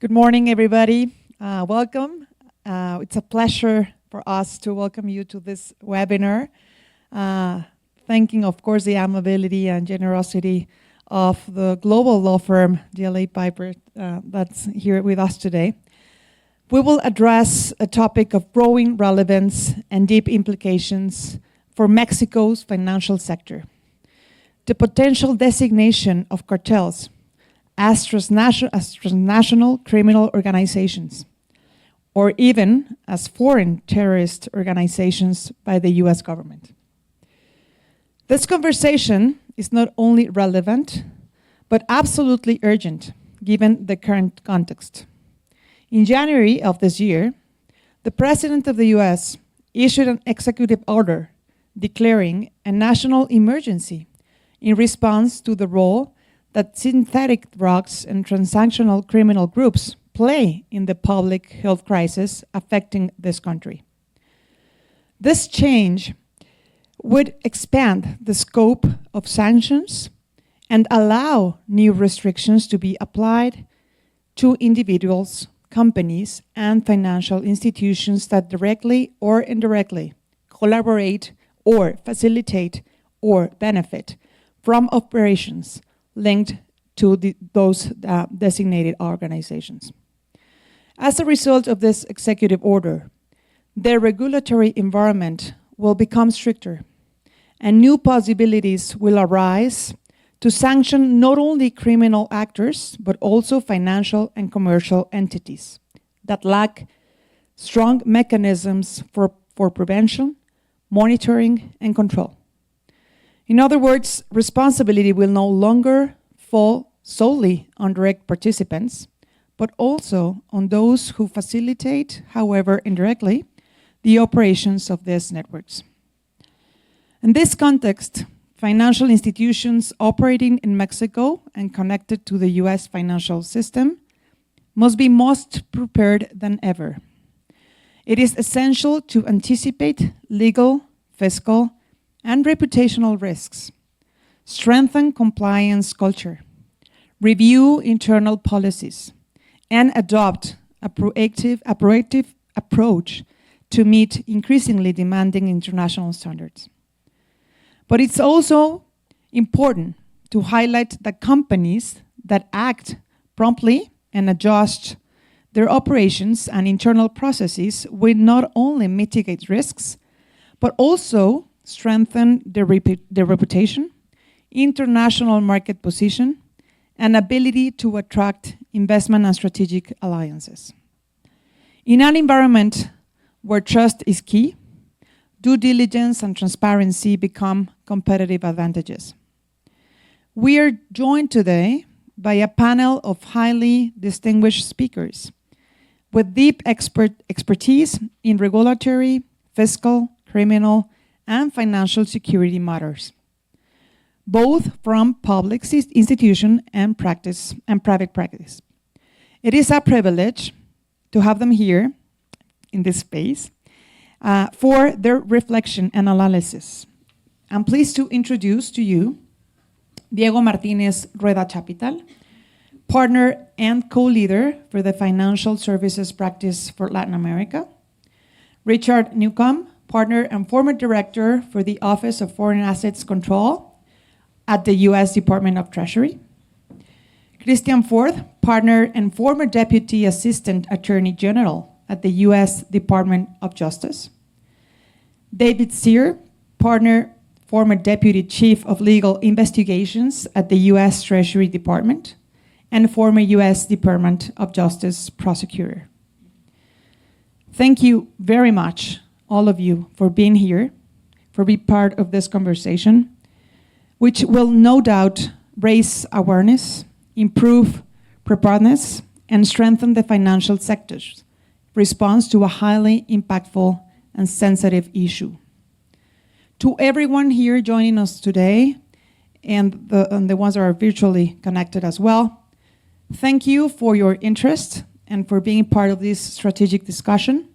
Good morning, everybody. Welcome. It's a pleasure for us to welcome you to this webinar. Thanking, of course, the amability and generosity of the global law firm, DLA Piper, that's here with us today. We will address a topic of growing relevance and deep implications for Mexico's financial sector. The potential designation of cartels as transnational criminal organizations, or even as foreign terrorist organizations by the US government. This conversation is not only relevant, but absolutely urgent, given the current context. In January of this year, the President of the US issued an executive order declaring a national emergency in response to the role that synthetic drugs and transnational criminal groups play in the public health crisis affecting this country. This change would expand the scope of sanctions and allow new restrictions to be applied to individuals, companies, and financial institutions that directly or indirectly collaborate or facilitate or benefit from operations linked to those designated organizations. As a result of this executive order, the regulatory environment will become stricter, and new possibilities will arise to sanction not only criminal actors, but also financial and commercial entities that lack strong mechanisms for prevention, monitoring, and control. In other words, responsibility will no longer fall solely on direct participants, but also on those who facilitate, however indirectly, the operations of these networks. In this context, financial institutions operating in Mexico and connected to the US financial system must be most prepared than ever. It is essential to anticipate legal, fiscal, and reputational risks, strengthen compliance culture, review internal policies, and adopt a proactive approach to meet increasingly demanding international standards. But it's also important to highlight that companies that act promptly and adjust their operations and internal processes will not only mitigate risks, but also strengthen their reputation, international market position, and ability to attract investment and strategic alliances. In an environment where trust is key, due diligence and transparency become competitive advantages. We are joined today by a panel of highly distinguished speakers with deep expertise in regulatory, fiscal, criminal, and financial security matters, both from public institution and private practice. It is a privilege to have them here in this space for their reflection and analysis. I'm pleased to introduce to you Diego Martinez Rueda-Chapital, partner and co-leader for the financial services practice for Latin America. Richard Newcomb, partner and former director for the Office of Foreign Assets Control at the US Department of Treasury. Christian Forth, partner and former deputy assistant attorney general at the US Department of Justice. David Sear, partner, former deputy chief of legal investigations at the US Treasury Department and former US Department of Justice prosecutor. Thank you very much, all of you, for being here, for being part of this conversation, which will no doubt raise awareness, improve preparedness, and strengthen the financial sector's response to a highly impactful and sensitive issue. To everyone here joining us today, and the ones that are virtually connected as well, thank you for your interest and for being part of this strategic discussion.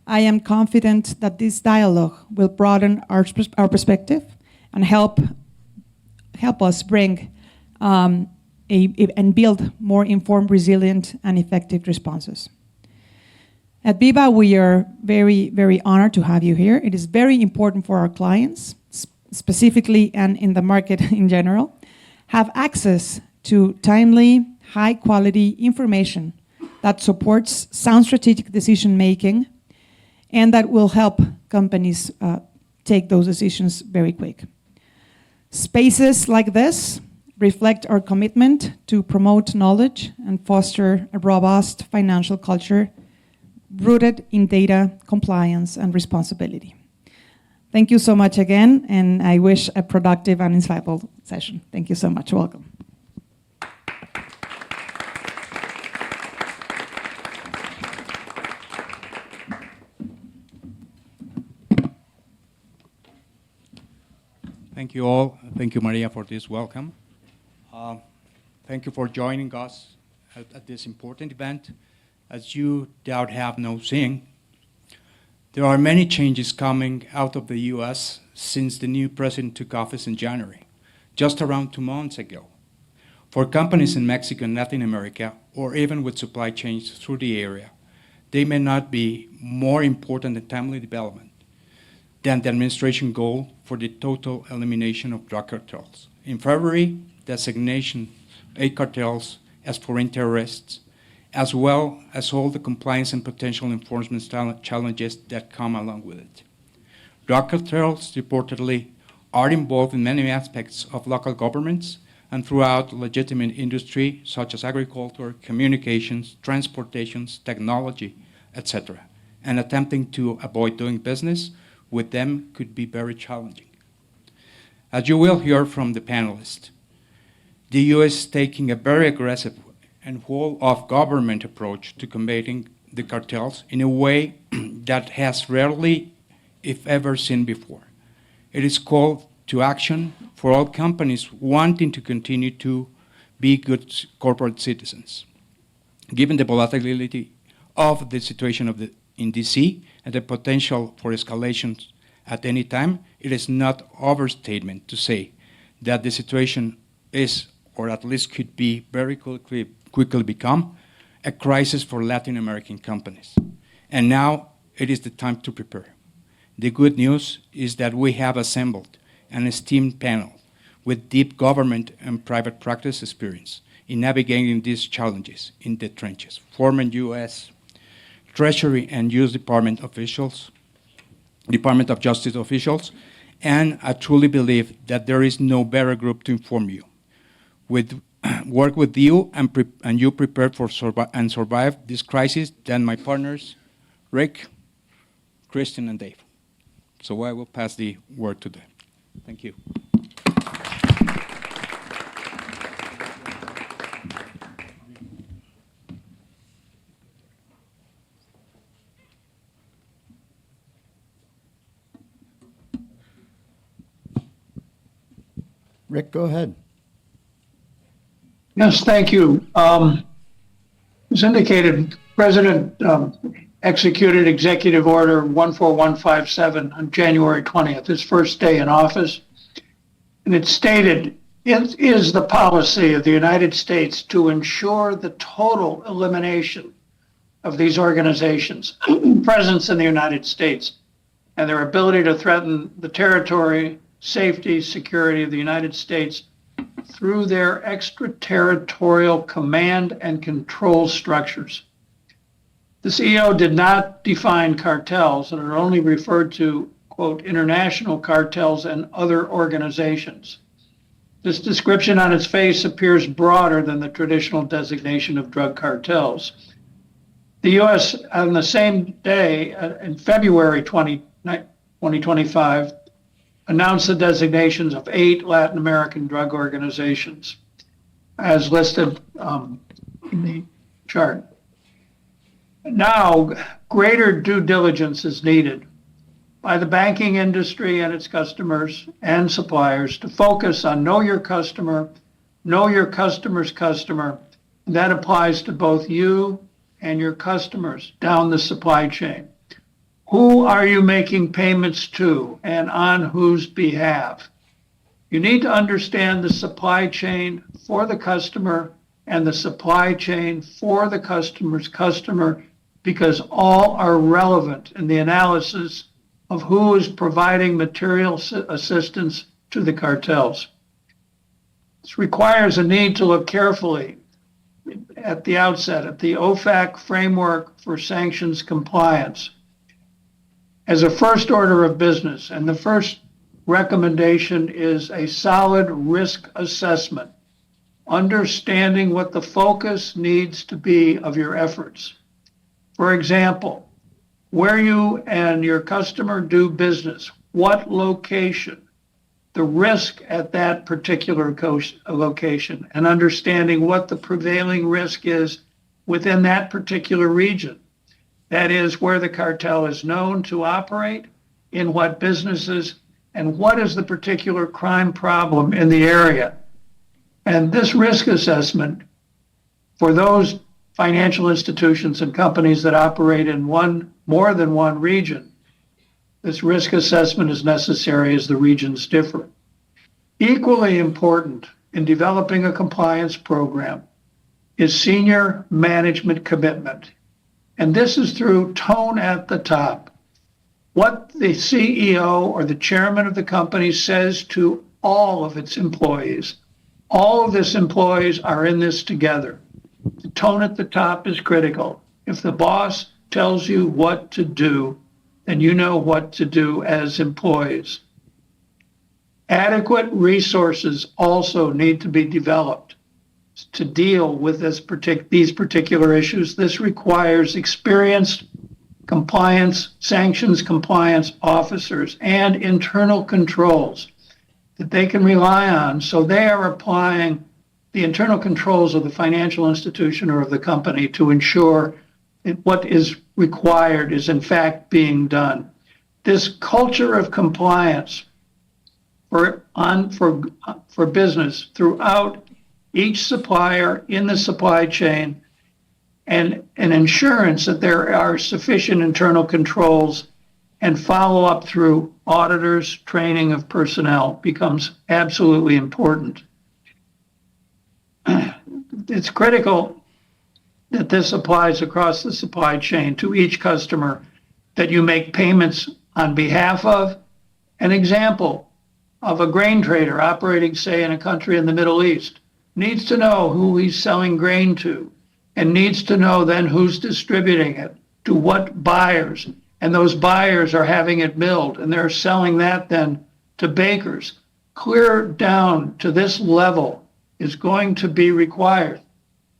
I am confident that this dialogue will broaden our perspective and help us bring and build more informed, resilient, and effective responses. At BIVA, we are very, very honored to have you here. It is very important for our clients, specifically and in the market in general, have access to timely, high-quality information that supports sound strategic decision-making and that will help companies take those decisions very quick. Spaces like this reflect our commitment to promote knowledge and foster a robust financial culture rooted in data, compliance, and responsibility. Thank you so much again, and I wish a productive and insightful session. Thank you so much. Welcome. Thank you all. Thank you, Maria, for this welcome. Thank you for joining us at this important event. As you doubt have no seen, there are many changes coming out of the US since the new president took office in January, just around 2 months ago. For companies in Mexico and Latin America, or even with supply chains through the area, they may not be more important and timely development than the administration goal for the total elimination of drug cartels. In February, designation 8 cartels as foreign terrorists, as well as all the compliance and potential enforcement challenges that come along with it. Drug cartels reportedly are involved in many aspects of local governments and throughout legitimate industry such as agriculture, communications, transportations, technology, etc. And attempting to avoid doing business with them could be very challenging. As you will hear from the panelists, the US is taking a very aggressive and whole-of-government approach to combating the cartels in a way that has rarely, if ever, seen before. It is called to action for all companies wanting to continue to be good corporate citizens. Given the volatility of the situation in DC and the potential for escalations at any time, it is not overstatement to say that the situation is, or at least could be, very quickly become a crisis for Latin American companies. And now it is the time to prepare. The good news is that we have assembled an esteemed panel with deep government and private practice experience in navigating these challenges in the trenches. Former US Treasury and US Department officials, Department of Justice officials, and I truly believe that there is no better group to inform you. Work with you and you prepared for and survive this crisis than my partners, Rick, Kristen, and Dave. So I will pass the word to them. Thank you. Rick, go ahead. Yes, thank you. As indicated, President executed Executive Order 14157 on January 20th, his first day in office. And it stated, it is the policy of the United States to ensure the total elimination of these organizations' presence in the United States and their ability to threaten the territory, safety, security of the United States through their extraterritorial command and control structures. The CEO did not define cartels and are only referred to, quote, international cartels and other organizations. This description on its face appears broader than the traditional designation of drug cartels. The U.S. on the same day, in February 2025, announced the designations of 8 Latin American drug organizations, as listed in the chart. Now, greater due diligence is needed by the banking industry and its customers and suppliers to focus on know your customer, know your customer's customer. That applies to both you and your customers down the supply chain. Who are you making payments to and on whose behalf? You need to understand the supply chain for the customer and the supply chain for the customer's customer, because all are relevant in the analysis of who is providing material assistance to the cartels. This requires a need to look carefully at the outset at the OFAC framework for sanctions compliance as a first order of business. And the first recommendation is a solid risk assessment, understanding what the focus needs to be of your efforts. For example, where you and your customer do business, what location, the risk at that particular location, and understanding what the prevailing risk is within that particular region. That is where the cartel is known to operate, in what businesses, and what is the particular crime problem in the area. And this risk assessment for those financial institutions and companies that operate in more than one region, this risk assessment is necessary as the regions differ. Equally important in developing a compliance program is senior management commitment. And this is through tone at the top. What the CEO or the chairman of the company says to all of its employees. All of its employees are in this together. The tone at the top is critical. If the boss tells you what to do, then you know what to do as employees. Adequate resources also need to be developed to deal with these particular issues. This requires experienced sanctions compliance officers and internal controls that they can rely on, so they are applying the internal controls of the financial institution or of the company to ensure that what is required is in fact being done. This culture of compliance for business throughout each supplier in the supply chain, and an assurance that there are sufficient internal controls and follow up through auditors, training of personnel becomes absolutely important. It's critical that this applies across the supply chain to each customer that you make payments on behalf of. An example of a grain trader operating, say, in a country in the Middle East needs to know who he's selling grain to, and needs to know then who's distributing it to what buyers. And those buyers are having it milled, and they're selling that then to bakers. Clear down to this level is going to be required.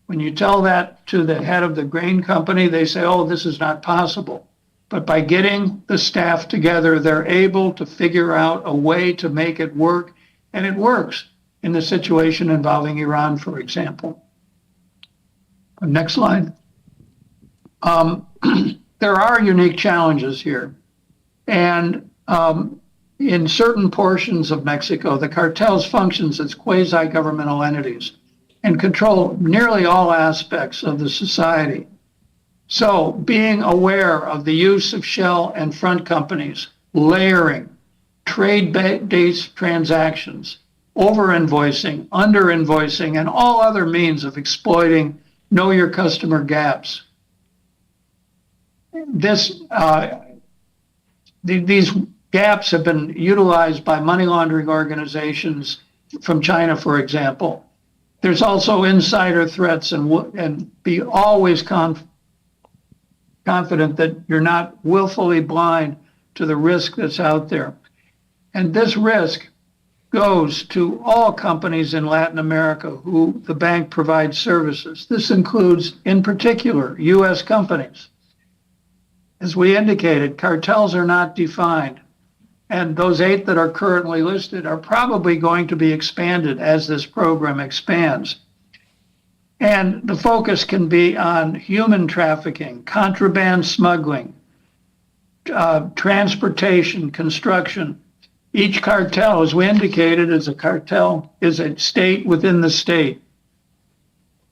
When you tell that to the head of the grain company, they say, oh, this is not possible. But by getting the staff together, they're able to figure out a way to make it work, and it works in the situation involving Iran, for example. Next slide. There are unique challenges here. And in certain portions of Mexico, the cartels functions as quasi-governmental entities and control nearly all aspects of the society. So being aware of the use of shell and front companies, layering, trade-based transactions, over-invoicing, under-invoicing, and all other means of exploiting know your customer gaps. These gaps have been utilized by money laundering organizations from China, for example. There's also insider threats, and be always confident that you're not willfully blind to the risk that's out there. And this risk goes to all companies in Latin America who the bank provides services. This includes, in particular, U.S. companies. As we indicated, cartels are not defined, and those 8 that are currently listed are probably going to be expanded as this program expands. And the focus can be on human trafficking, contraband smuggling, transportation, construction. Each cartel, as we indicated, is a state within the state.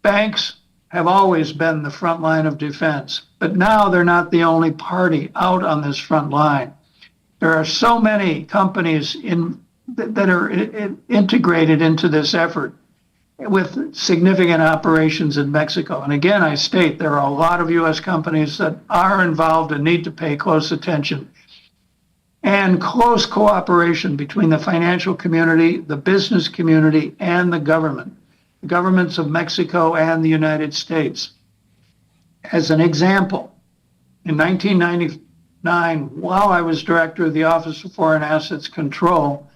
Banks have always been the front line of defense, but now they're not the only party out on this front line. There are so many companies that are integrated into this effort with significant operations in Mexico. And again, I state there are a lot of U.S. companies that are involved and need to pay close attention. And close cooperation between the financial community, the business community, and the governments of Mexico and the United States. As an example, in 1999, while I was director of the Office of Foreign Assets Control,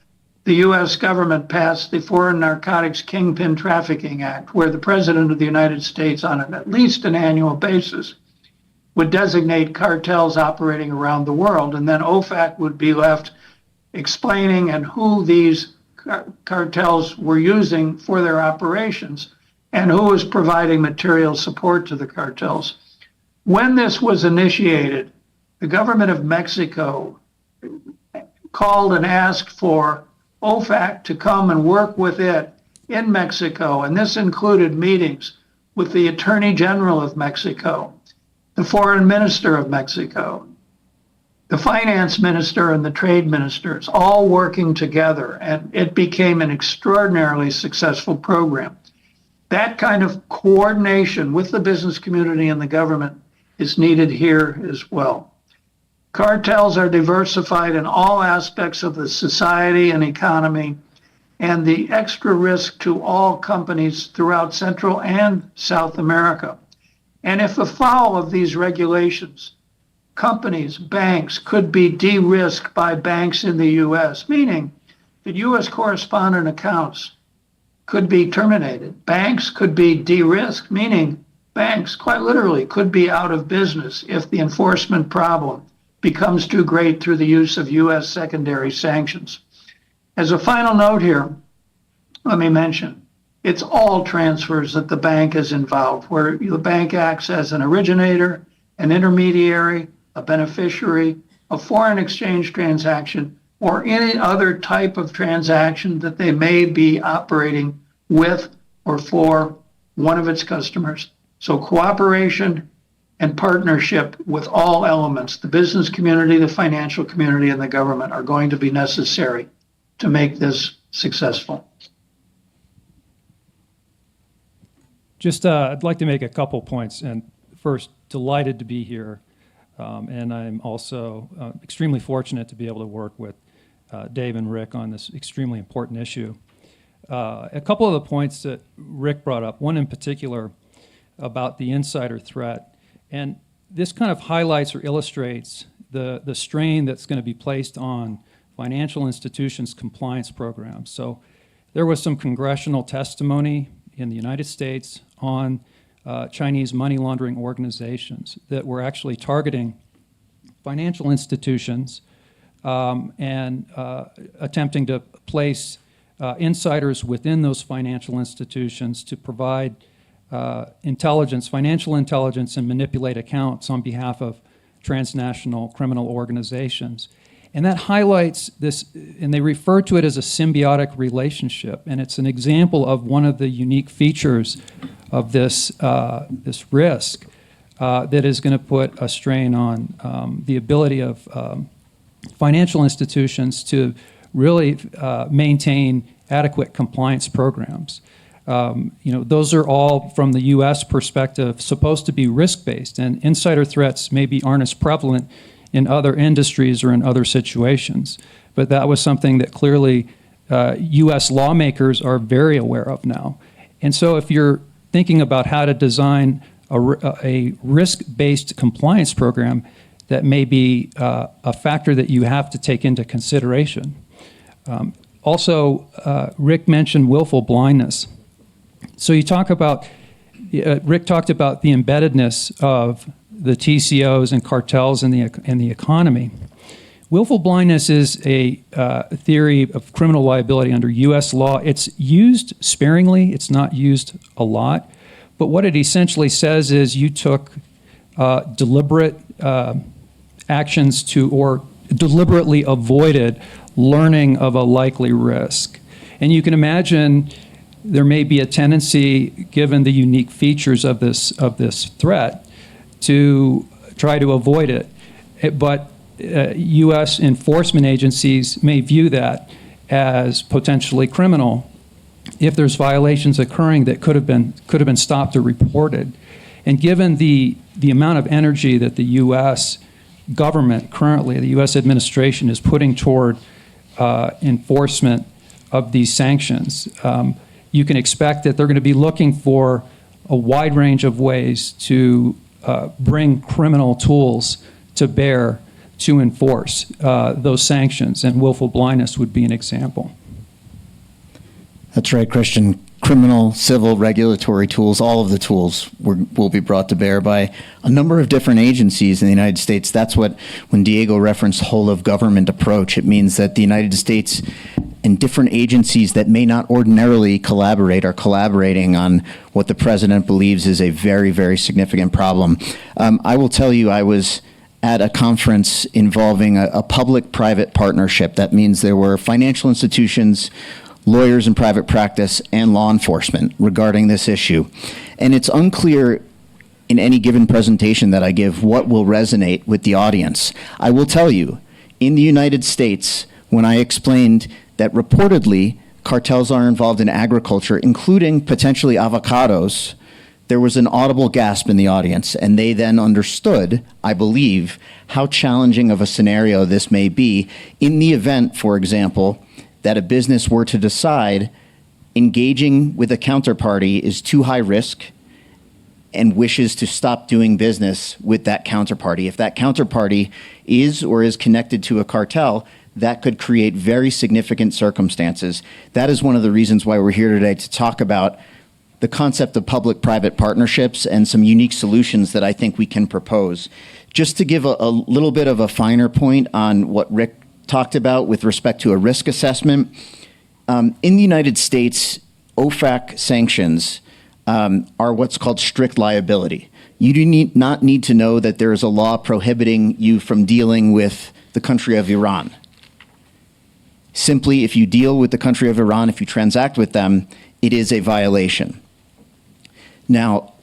the U.S. government passed the Foreign Narcotics Kingpin Trafficking Act, where the President of the United States, on at least an annual basis, would designate cartels operating around the world, and then OFAC would be left explaining and who these cartels were using for their operations and who was providing material support to the cartels. When this was initiated, the government of Mexico called and asked for OFAC to come and work with it in Mexico, and this included meetings with the Attorney General of Mexico, the Foreign Minister of Mexico, the Finance Minister, and the Trade Ministers, all working together, and it became an extraordinarily successful program. That kind of coordination with the business community and the government is needed here as well. Cartels are diversified in all aspects of the society and economy, and the extra risk to all companies throughout Central and South America. And if afoul of these regulations, companies, banks could be de-risked by banks in the U.S., meaning that U.S. correspondent accounts could be terminated. Banks could be de-risked, meaning banks quite literally could be out of business if the enforcement problem becomes too great through the use of U.S. secondary sanctions. As a final note here, let me mention, it's all transfers that the bank is involved, where the bank acts as an originator, an intermediary, a beneficiary, a foreign exchange transaction, or any other type of transaction that they may be operating with or for one of its customers. So cooperation and partnership with all elements, the business community, the financial community, and the government, are going to be necessary to make this successful. Just, I'd like to make a couple points. And first, delighted to be here. And I'm also extremely fortunate to be able to work with Dave and Rick on this extremely important issue. A couple of the points that Rick brought up, one in particular about the insider threat. And this kind of highlights or illustrates the strain that's going to be placed on financial institutions' compliance programs. So there was some congressional testimony in the United States on Chinese money laundering organizations that were actually targeting financial institutions and attempting to place insiders within those financial institutions to provide intelligence, financial intelligence, and manipulate accounts on behalf of transnational criminal organizations. And that highlights this, and they refer to it as a symbiotic relationship, and it's an example of one of the unique features of this risk that is going to put a strain on the ability of financial institutions to really maintain adequate compliance programs. Those are all, from the U.S. perspective, supposed to be risk-based, and insider threats maybe aren't as prevalent in other industries or in other situations. But that was something that clearly U.S. lawmakers are very aware of now. And so if you're thinking about how to design a risk-based compliance program, that may be a factor that you have to take into consideration. Also, Rick mentioned willful blindness. So you talk about, Rick talked about the embeddedness of the TCOs and cartels in the economy. Willful blindness is a theory of criminal liability under U.S. law. It's used sparingly. It's not used a lot. But what it essentially says is you took deliberate actions to, or deliberately avoided learning of a likely risk. And you can imagine there may be a tendency, given the unique features of this threat, to try to avoid it. But U.S. enforcement agencies may view that as potentially criminal if there's violations occurring that could have been stopped or reported. And given the amount of energy that the U.S. government currently, the U.S. administration is putting toward enforcement of these sanctions, you can expect that they're going to be looking for a wide range of ways to bring criminal tools to bear to enforce those sanctions, and willful blindness would be an example. That's right, Christian. Criminal, civil, regulatory tools, all of the tools will be brought to bear by a number of different agencies in the United States. That's what, when Diego referenced whole of government approach, it means that the United States and different agencies that may not ordinarily collaborate are collaborating on what the president believes is a very, very significant problem. I will tell you, I was at a conference involving a public-private partnership. That means there were financial institutions, lawyers in private practice, and law enforcement regarding this issue. And it's unclear in any given presentation that I give what will resonate with the audience. I will tell you, in the United States, when I explained that reportedly cartels are involved in agriculture, including potentially avocados, there was an audible gasp in the audience, and they then understood, I believe, how challenging of a scenario this may be in the event, for example, that a business were to decide engaging with a counterparty is too high risk and wishes to stop doing business with that counterparty. If that counterparty is or is connected to a cartel, that could create very significant circumstances. That is one of the reasons why we're here today, to talk about the concept of public-private partnerships and some unique solutions that I think we can propose. Just to give a little bit of a finer point on what Rick talked about with respect to a risk assessment, in the United States, OFAC sanctions are what's called strict liability. You do not need to know that there is a law prohibiting you from dealing with the country of Iran. Simply, if you deal with the country of Iran, if you transact with them, it is a violation. Now,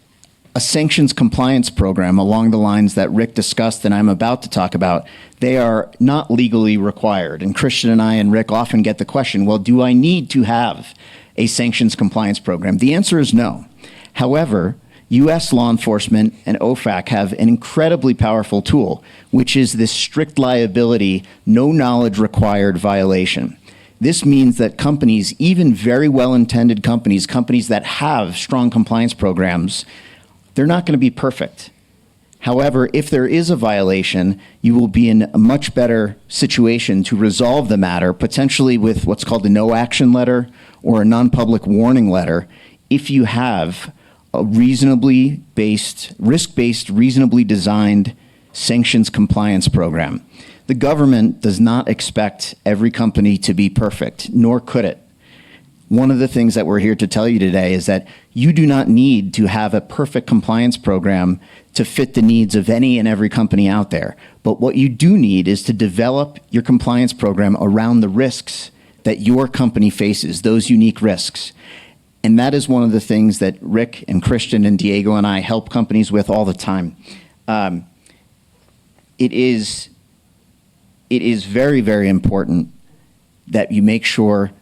a sanctions compliance program along the lines that Rick discussed and I'm about to talk about, they are not legally required. And Christian and I and Rick often get the question, well, do I need to have a sanctions compliance program? The answer is no. However, U.S. law enforcement and OFAC have an incredibly powerful tool, which is this strict liability, no knowledge required violation. This means that companies, even very well-intended companies that have strong compliance programs, they're not going to be perfect. However, if there is a violation, you will be in a much better situation to resolve the matter, potentially with what's called a no-action letter or a non-public warning letter, if you have a reasonably based, risk-based, reasonably designed sanctions compliance program. The government does not expect every company to be perfect, nor could it. One of the things that we're here to tell you today is that you do not need to have a perfect compliance program to fit the needs of any and every company out there. But what you do need is to develop your compliance program around the risks that your company faces, those unique risks. And that is one of the things that Rick and Christian and Diego and I help companies with all the time. It is very, very important that you make sure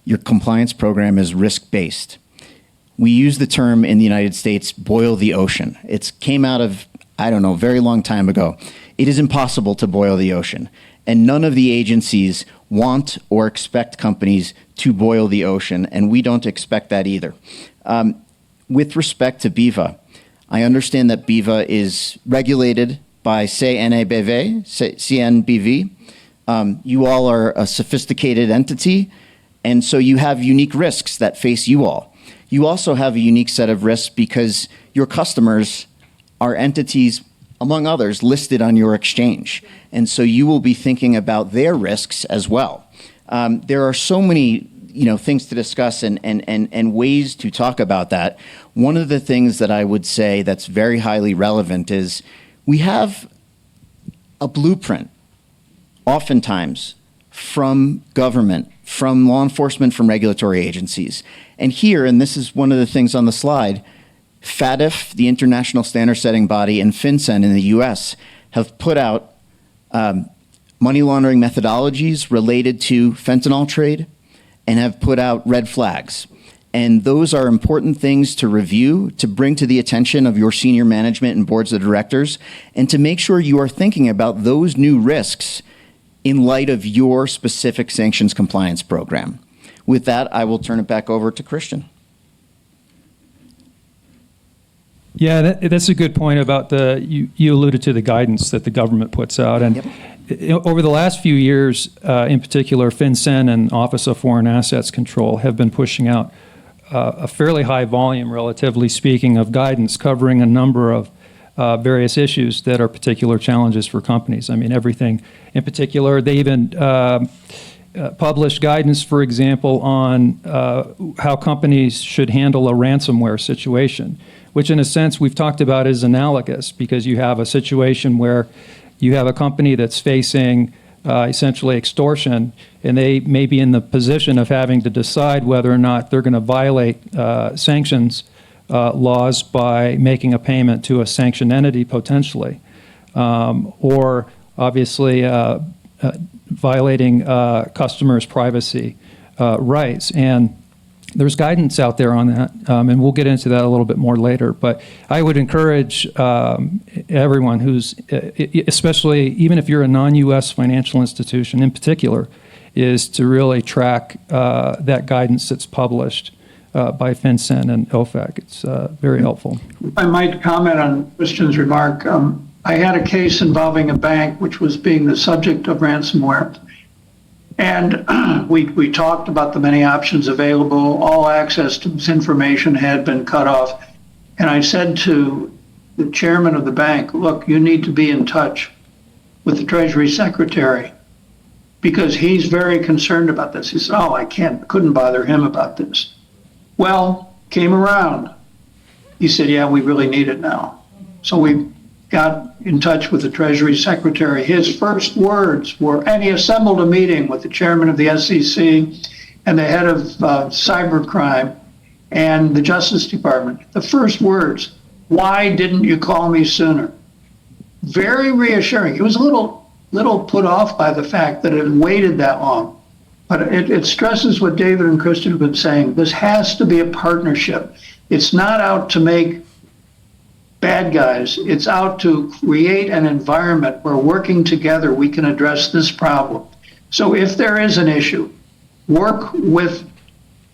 your compliance program is risk-based. We use the term in the United States, boil the ocean. It came out of, I don't know, a very long time ago. It is impossible to boil the ocean. And none of the agencies want or expect companies to boil the ocean, and we don't expect that either. With respect to BIVA, I understand that BIVA is regulated by CNBV. You all are a sophisticated entity, and so you have unique risks that face you all. You also have a unique set of risks because your customers are entities, among others, listed on your exchange. And so you will be thinking about their risks as well. There are so many things to discuss and ways to talk about that. One of the things that I would say that's very highly relevant is we have a blueprint, oftentimes, from government, from law enforcement, from regulatory agencies. And here, and this is one of the things on the slide, FATF, the international standard setting body, and FinCEN in the US have put out money laundering methodologies related to fentanyl trade and have put out red flags. And those are important things to review, to bring to the attention of your senior management and boards of directors, and to make sure you are thinking about those new risks in light of your specific sanctions compliance program. With that, I will turn it back over to Christian. Yeah, that's a good point about you alluded to the guidance that the government puts out. And over the last few years, in particular, FinCEN and Office of Foreign Assets Control have been pushing out a fairly high volume, relatively speaking, of guidance covering a number of various issues that are particular challenges for companies. I mean, everything in particular. They even published guidance, for example, on how companies should handle a ransomware situation, which in a sense we've talked about is analogous, because you have a situation where you have a company that's facing essentially extortion, and they may be in the position of having to decide whether or not they're going to violate sanctions laws by making a payment to a sanctioned entity potentially, or obviously violating customers' privacy rights. And there's guidance out there on that, and we'll get into that a little bit more later. But I would encourage everyone who's, especially even if you're a non-U.S. financial institution in particular, is to really track that guidance that's published by FinCEN and OFAC. It's very helpful. If I might comment on Christian's remark, I had a case involving a bank which was being the subject of ransomware. And we talked about the many options available. All access to this information had been cut off. And I said to the chairman of the bank, look, you need to be in touch with the Treasury Secretary, because he's very concerned about this. He said, oh, couldn't bother him about this. Well, came around. He said, yeah, we really need it now. So we got in touch with the Treasury Secretary. His first words were, and he assembled a meeting with the chairman of the SEC and the head of cybercrime and the Justice Department. The first words, why didn't you call me sooner? Very reassuring. He was a little put off by the fact that it had waited that long. But it stresses what David and Christian have been saying. This has to be a partnership. It's not out to make bad guys. It's out to create an environment where working together we can address this problem. So if there is an issue, work with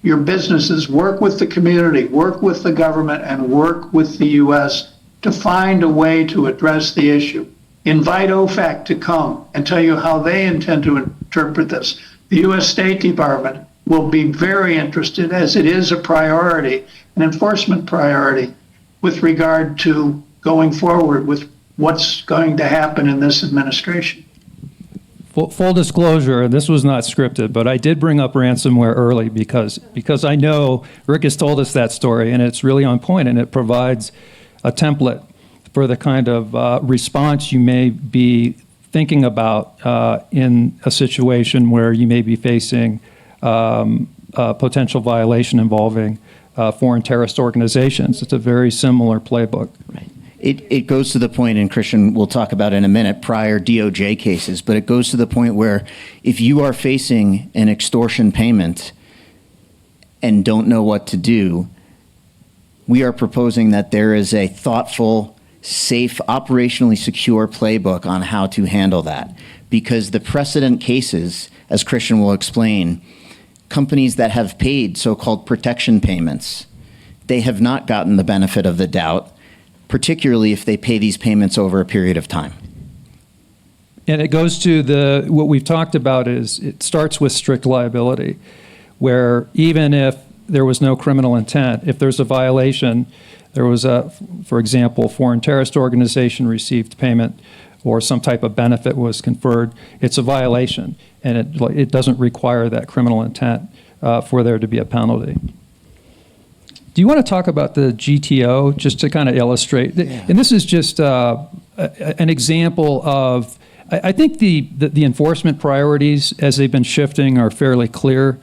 your businesses, work with the community, work with the government, and work with the U.S. to find a way to address the issue. Invite OFAC to come and tell you how they intend to interpret this. The U.S. State Department will be very interested, as it is a priority, an enforcement priority, with regard to going forward with what's going to happen in this administration. Full disclosure, this was not scripted, but I did bring up ransomware early because I know Rick has told us that story, and it's really on point, and it provides a template for the kind of response you may be thinking about in a situation where you may be facing a potential violation involving foreign terrorist organizations. It's a very similar playbook. Right. It goes to the point, and Christian will talk about in a minute, prior DOJ cases, but it goes to the point where if you are facing an extortion payment and don't know what to do, we are proposing that there is a thoughtful, safe, operationally secure playbook on how to handle that. Because the precedent cases, as Christian will explain, companies that have paid so-called protection payments, they have not gotten the benefit of the doubt, particularly if they pay these payments over a period of time. And it goes to what we've talked about is it starts with strict liability, where even if there was no criminal intent, if there's a violation, there was for example, foreign terrorist organization received payment or some type of benefit was conferred, it's a violation, and it doesn't require that criminal intent for there to be a penalty. Do you want to talk about the GTO, just to kind of illustrate? Yeah. And this is just an example of, I think the enforcement priorities as they've been shifting are fairly clear.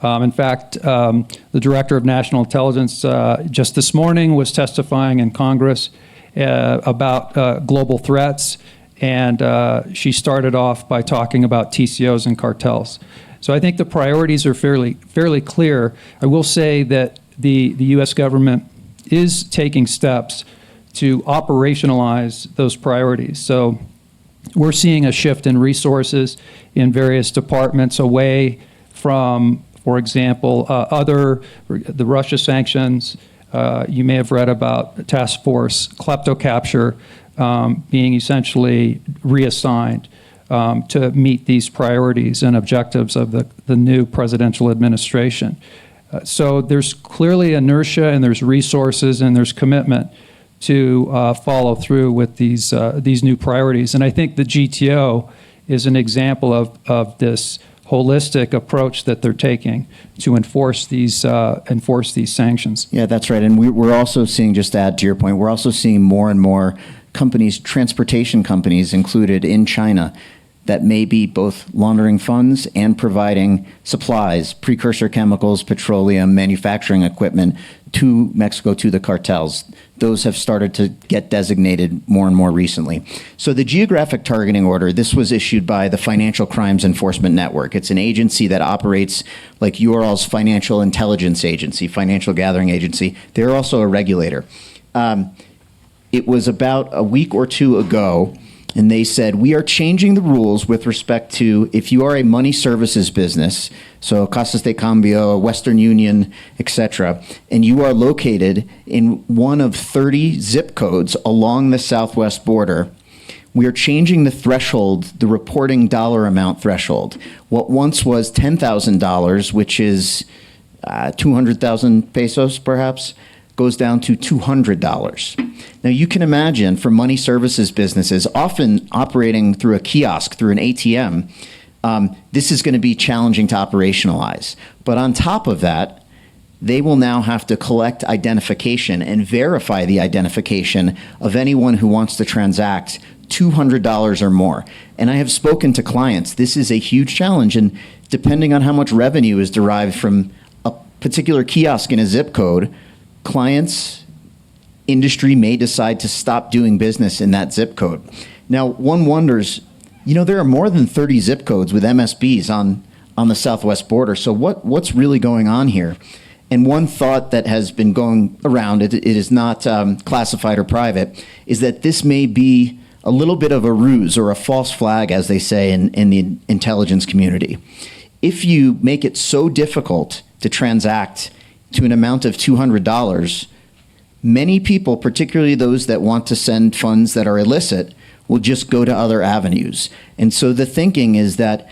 In fact, the Director of National Intelligence just this morning was testifying in Congress about global threats and she started off by talking about TCOs and cartels. So I think the priorities are fairly clear. I will say that the U.S. government is taking steps to operationalize those priorities. So we're seeing a shift in resources in various departments away from, for example, the Russia sanctions. You may have read about task force kleptocapture being essentially reassigned to meet these priorities and objectives of the new presidential administration. So there's clearly inertia, and there's resources, and there's commitment to follow through with these new priorities. And I think the GTO is an example of this holistic approach that they're taking to enforce these sanctions. Yeah, that's right. And we're also seeing, just to add to your point, we're also seeing more and more companies, transportation companies included in China, that may be both laundering funds and providing supplies, precursor chemicals, petroleum, manufacturing equipment to Mexico, to the cartels. Those have started to get designated more and more recently. So the geographic targeting order, this was issued by the Financial Crimes Enforcement Network. It's an agency that operates like URL's Financial Intelligence Agency, Financial Gathering Agency. They're also a regulator. It was about a week or two ago, and they said, we are changing the rules with respect to if you are a money services business, so Casas de Cambio, Western Union, etc., and you are located in one of 30 zip codes along the southwest border, we are changing the threshold, the reporting dollar amount threshold. What once was $10,000, which is 200,000 pesos perhaps, goes down to $200. Now you can imagine for money services businesses, often operating through a kiosk, through an ATM, this is going to be challenging to operationalize. But on top of that, they will now have to collect identification and verify the identification of anyone who wants to transact $200 or more. And I have spoken to clients. This is a huge challenge, and depending on how much revenue is derived from a particular kiosk in a zip code, clients, industry may decide to stop doing business in that zip code. Now, one wonders, there are more than 30 zip codes with MSBs on the southwest border. So what's really going on here? And one thought that has been going around, it is not classified or private, is that this may be a little bit of a ruse or a false flag, as they say in the intelligence community. If you make it so difficult to transact to an amount of $200, many people, particularly those that want to send funds that are illicit, will just go to other avenues. And so the thinking is that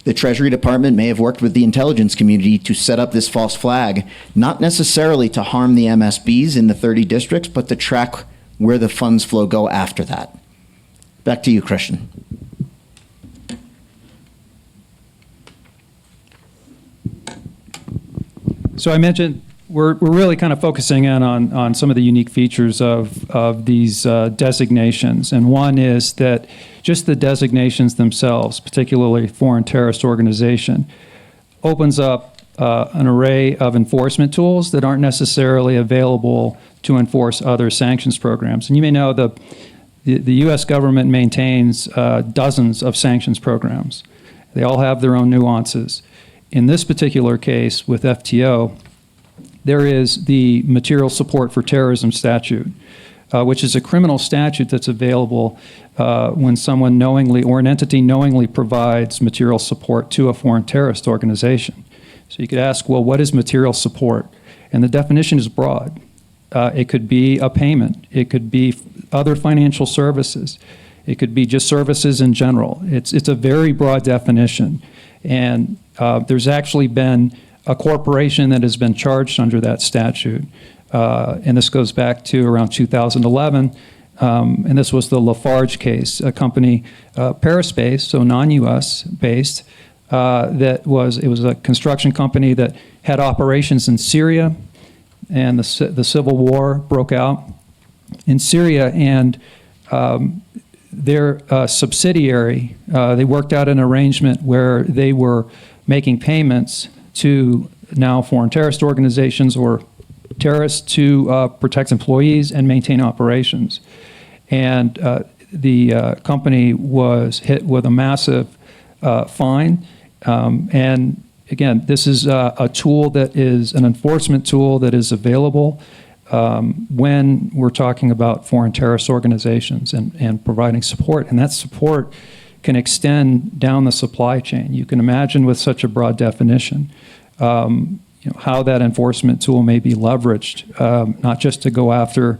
the Treasury Department may have worked with the intelligence community to set up this false flag, not necessarily to harm the MSBs in the 30 districts, but to track where the funds flow go after that. Back to you, Christian. So I mentioned we're really kind of focusing in on some of the unique features of these designations. And one is that just the designations themselves, particularly foreign terrorist organization, opens up an array of enforcement tools that aren't necessarily available to enforce other sanctions programs. And you may know the U.S. government maintains dozens of sanctions programs. They all have their own nuances. In this particular case with FTO, there is the Material Support for Terrorism statute, which is a criminal statute that's available when someone knowingly or an entity knowingly provides material support to a foreign terrorist organization. So you could ask, well, what is material support? And the definition is broad. It could be a payment. It could be other financial services. It could be just services in general. It's a very broad definition. And there's actually been a corporation that has been charged under that statute. And this goes back to around 2011. And this was the Lafarge case, a company, Paris-based, so non-US based, it was a construction company that had operations in Syria, and the civil war broke out in Syria, and their subsidiary, they worked out an arrangement where they were making payments to now foreign terrorist organizations or terrorists to protect employees and maintain operations. And the company was hit with a massive fine. And again, this is a tool that is an enforcement tool that is available when we're talking about foreign terrorist organizations and providing support. And that support can extend down the supply chain. You can imagine with such a broad definition how that enforcement tool may be leveraged, not just to go after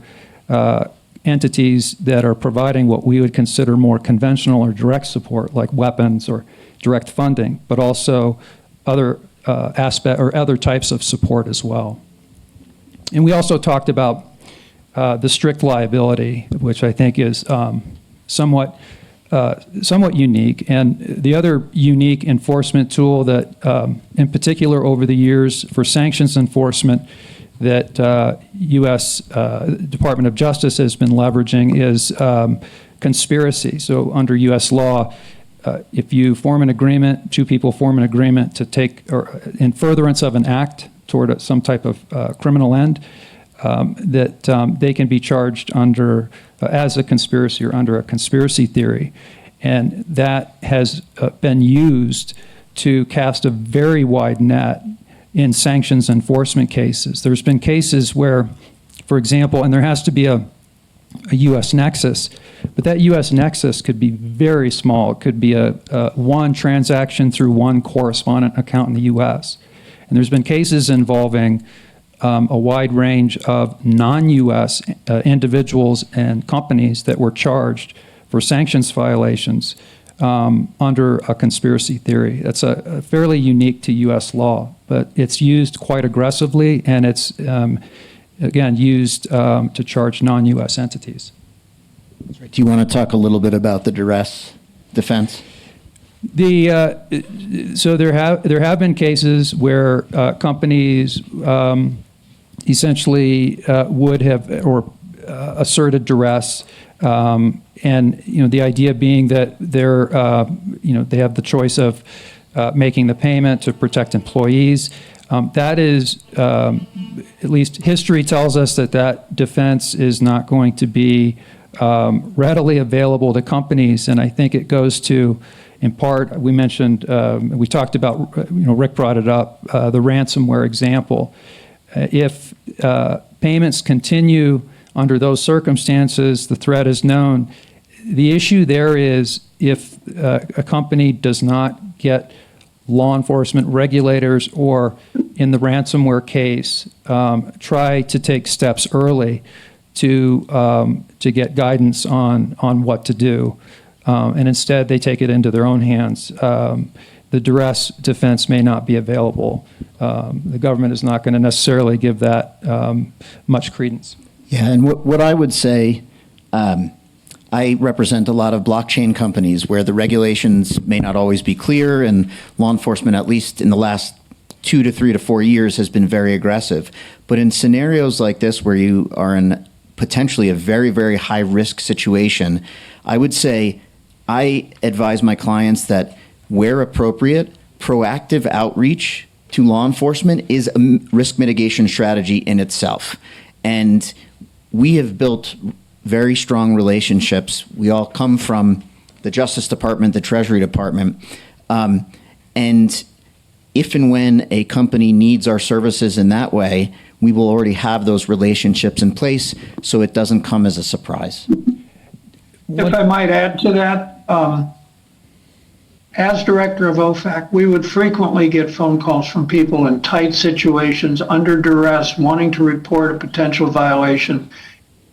entities that are providing what we would consider more conventional or direct support, like weapons or direct funding, but also other other types of support as well. And we also talked about the strict liability, which I think is somewhat unique. And the other unique enforcement tool that, in particular over the years for sanctions enforcement, that U.S. Department of Justice has been leveraging is conspiracy. So under U.S. law, if you form an agreement, two people form an agreement to take, or in furtherance of an act toward some type of criminal end, that they can be charged under as a conspiracy or under a conspiracy theory. And that has been used to cast a very wide net in sanctions enforcement cases. There's been cases where, for example, and there has to be a U.S. nexus, but that U.S. nexus could be very small. It could be a one transaction through one correspondent account in the U.S. And there's been cases involving a wide range of non-U.S. Individuals and companies that were charged for sanctions violations under a conspiracy theory. That's a fairly unique to U.S. law, but it's used quite aggressively, and it's, again, used to charge non-U.S. entities. Do you want to talk a little bit about the duress defense? So there have been cases where companies essentially would have or asserted duress, and the idea being that they're they have the choice of making the payment to protect employees. That is, at least history tells us that defense is not going to be readily available to companies, and I think it goes to, in part, we mentioned, we talked about, Rick brought it up, the ransomware example. If payments continue under those circumstances, the threat is known. The issue there is if a company does not get law enforcement regulators, or in the ransomware case, try to take steps early to get guidance on what to do, and instead they take it into their own hands. The duress defense may not be available. The government is not going to necessarily give that much credence. Yeah, and what I would say, I represent a lot of blockchain companies where the regulations may not always be clear, and law enforcement, at least in the last 2 to 3 to 4 years, has been very aggressive. But in scenarios like this where you are in potentially a very, very high risk situation, I would say I advise my clients that where appropriate, proactive outreach to law enforcement is a risk mitigation strategy in itself. And we have built very strong relationships. We all come from the Justice Department, the Treasury Department. And if and when a company needs our services in that way, we will already have those relationships in place so it doesn't come as a surprise. If I might add to that, as director of OFAC, we would frequently get phone calls from people in tight situations, under duress, wanting to report a potential violation,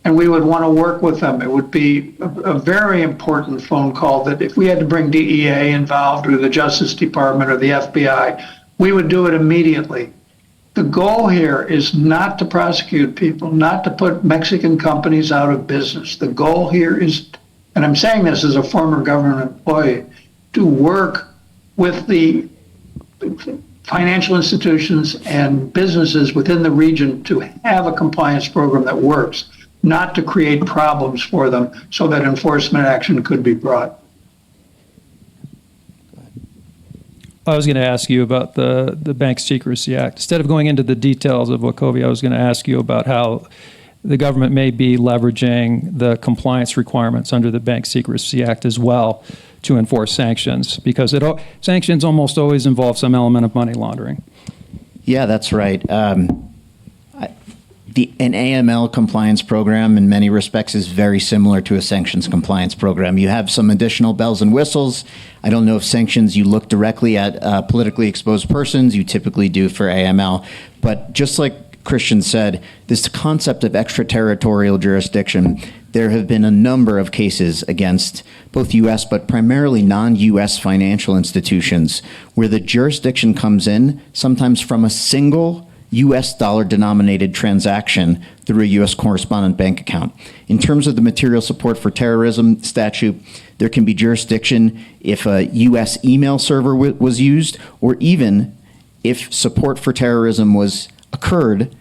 and we would want to work with them. It would be a very important phone call that if we had to bring DEA involved, or the Justice Department, or the FBI, we would do it immediately. The goal here is not to prosecute people, not to put Mexican companies out of business. The goal here is, and I'm saying this as a former government employee, to work with the financial institutions and businesses within the region to have a compliance program that works, not to create problems for them so that enforcement action could be brought. I was going to ask you about the Bank Secrecy Act. Instead of going into the details of Wachovia, I was going to ask you about how the government may be leveraging the compliance requirements under the Bank Secrecy Act as well to enforce sanctions, because sanctions almost always involve some element of money laundering. Yeah, that's right. An AML compliance program in many respects is very similar to a sanctions compliance program. You have some additional bells and whistles. I don't know if sanctions, you look directly at politically exposed persons. You typically do for AML. But just like Christian said, this concept of extraterritorial jurisdiction, there have been a number of cases against both U.S. but primarily non-U.S. financial institutions where the jurisdiction comes in sometimes from a single U.S. dollar-denominated transaction through a U.S. correspondent bank account. In terms of the material support for terrorism statute, there can be jurisdiction if a U.S. email server was used, or even if support for terrorism occurred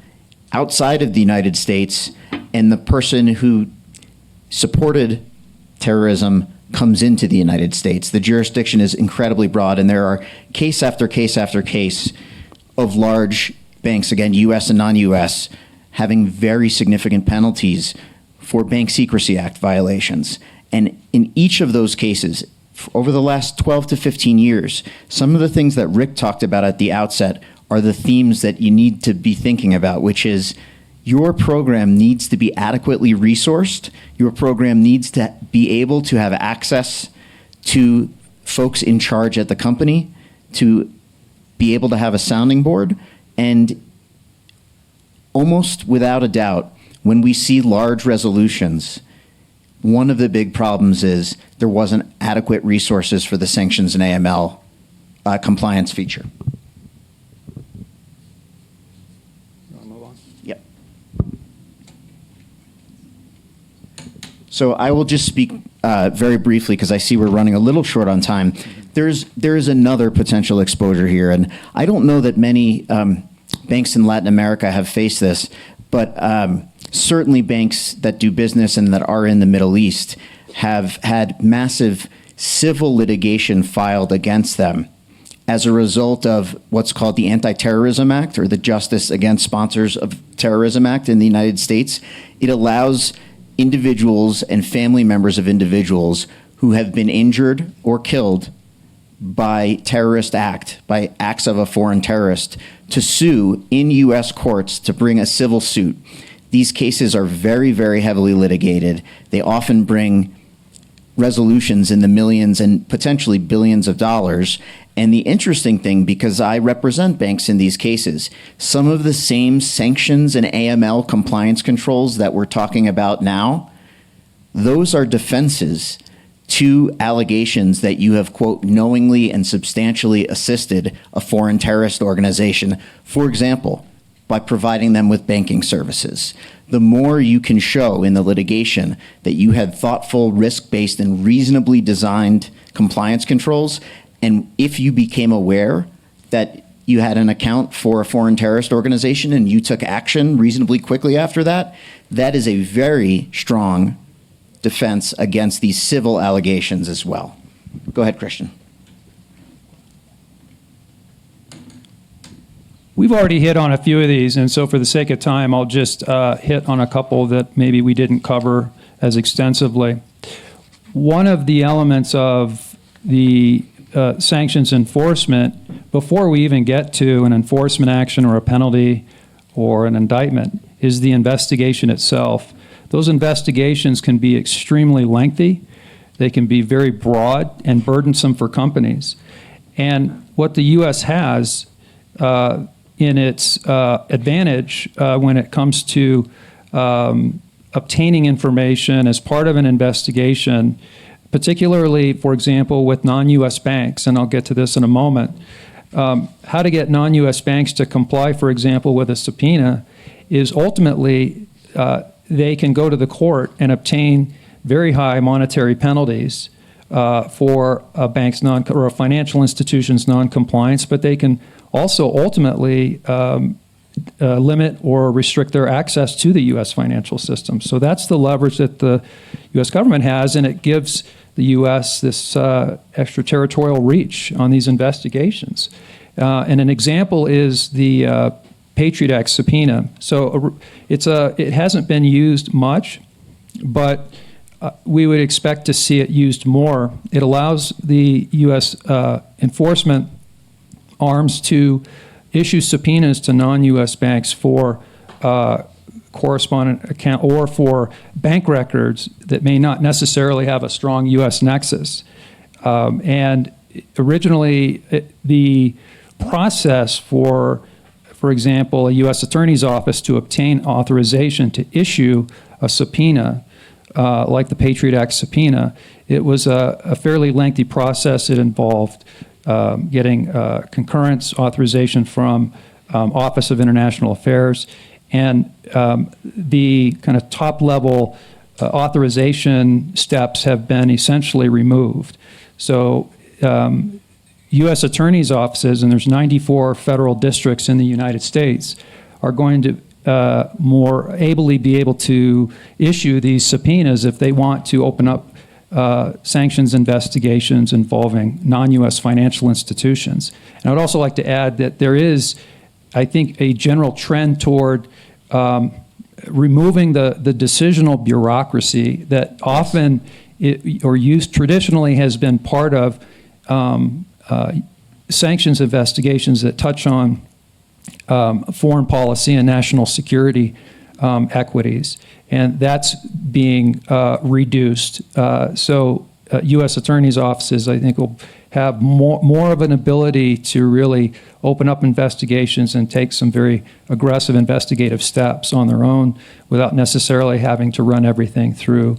outside of the United States and the person who supported terrorism comes into the United States. The jurisdiction is incredibly broad, and there are case after case after case of large banks, again, U.S. and non-U.S., having very significant penalties for Bank Secrecy Act violations. And in each of those cases, over the last 12 to 15 years, some of the things that Rick talked about at the outset are the themes that you need to be thinking about, which is your program needs to be adequately resourced. Your program needs to be able to have access to folks in charge at the company, to be able to have a sounding board. And almost without a doubt, when we see large resolutions, one of the big problems is there wasn't adequate resources for the sanctions and AML compliance feature. You want to move on? Yep. So I will just speak very briefly because I see we're running a little short on time. There is another potential exposure here, and I don't know that many banks in Latin America have faced this, but certainly banks that do business and that are in the Middle East have had massive civil litigation filed against them as a result of what's called the Anti-Terrorism Act, or the Justice Against Sponsors of Terrorism Act in the United States. It allows individuals and family members of individuals who have been injured or killed by by acts of a foreign terrorist, to sue in U.S. courts to bring a civil suit. These cases are very, very heavily litigated. They often bring resolutions in the millions and potentially billions of dollars. And the interesting thing, because I represent banks in these cases, some of the same sanctions and AML compliance controls that we're talking about now, those are defenses to allegations that you have, quote, knowingly and substantially assisted a foreign terrorist organization, for example, by providing them with banking services. The more you can show in the litigation that you had thoughtful, risk-based, and reasonably designed compliance controls, and if you became aware that you had an account for a foreign terrorist organization and you took action reasonably quickly after that, that is a very strong defense against these civil allegations as well. Go ahead, Christian. We've already hit on a few of these, and so for the sake of time, I'll just hit on a couple that maybe we didn't cover as extensively. One of the elements of the sanctions enforcement, before we even get to an enforcement action or a penalty or an indictment, is the investigation itself. Those investigations can be extremely lengthy. They can be very broad and burdensome for companies. And what the U.S. has in its advantage when it comes to obtaining information as part of an investigation, particularly, for example, with non-U.S. banks, and I'll get to this in a moment, how to get non-U.S. banks to comply, for example, with a subpoena is ultimately they can go to the court and obtain very high monetary penalties for a bank's or a financial institution's non-compliance, but they can also ultimately limit or restrict their access to the U.S. financial system. So that's the leverage that the U.S. government has, and it gives the U.S. this extraterritorial reach on these investigations. And an example is the Patriot Act subpoena. So it hasn't been used much, but we would expect to see it used more. It allows the U.S. Enforcement arms to issue subpoenas to non-U.S. banks for correspondent account or for bank records that may not necessarily have a strong U.S. nexus. And originally, the process for example, a U.S. Attorney's Office to obtain authorization to issue a subpoena, like the Patriot Act subpoena, it was a fairly lengthy process. It involved getting concurrence authorization from Office of International Affairs, and the kind of top-level authorization steps have been essentially removed. So U.S. attorneys' offices, and there's 94 federal districts in the United States, are going to more ably be able to issue these subpoenas if they want to open up sanctions investigations involving non-U.S. financial institutions. And I would also like to add that there is, I think, a general trend toward removing the decisional bureaucracy that often or used traditionally has been part of sanctions investigations that touch on foreign policy and national security equities, and that's being reduced. So U.S. attorneys' offices, I think, will have more of an ability to really open up investigations and take some very aggressive investigative steps on their own without necessarily having to run everything through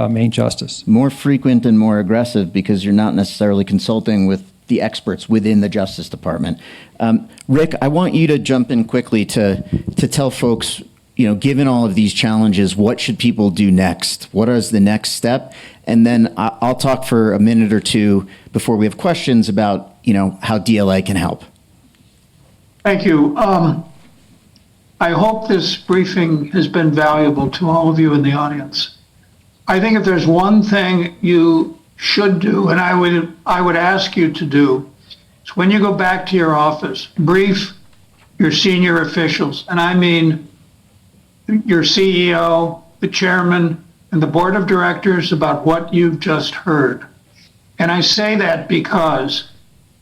main justice. More frequent and more aggressive because you're not necessarily consulting with the experts within the Justice Department. Rick, I want you to jump in quickly to tell folks, given all of these challenges, what should people do next? What is the next step? And then I'll talk for a minute or two before we have questions about, how DLA can help. Thank you. I hope this briefing has been valuable to all of you in the audience. I think if there's one thing you should do, and I would ask you to do, is when you go back to your office, brief your senior officials, and I mean your CEO, the chairman, and the board of directors about what you've just heard. And I say that because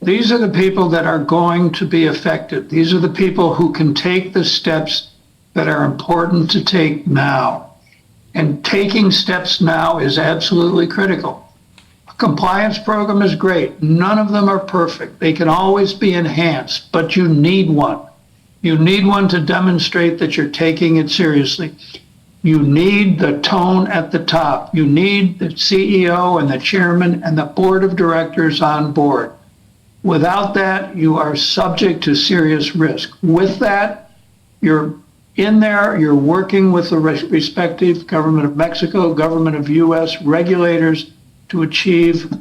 these are the people that are going to be affected. These are the people who can take the steps that are important to take now. And taking steps now is absolutely critical. A compliance program is great. None of them are perfect. They can always be enhanced, but you need one. You need one to demonstrate that you're taking it seriously. You need the tone at the top. You need the CEO and the chairman and the board of directors on board. Without that, you are subject to serious risk. With that, you're in there, you're working with the respective government of Mexico, government of US regulators to achieve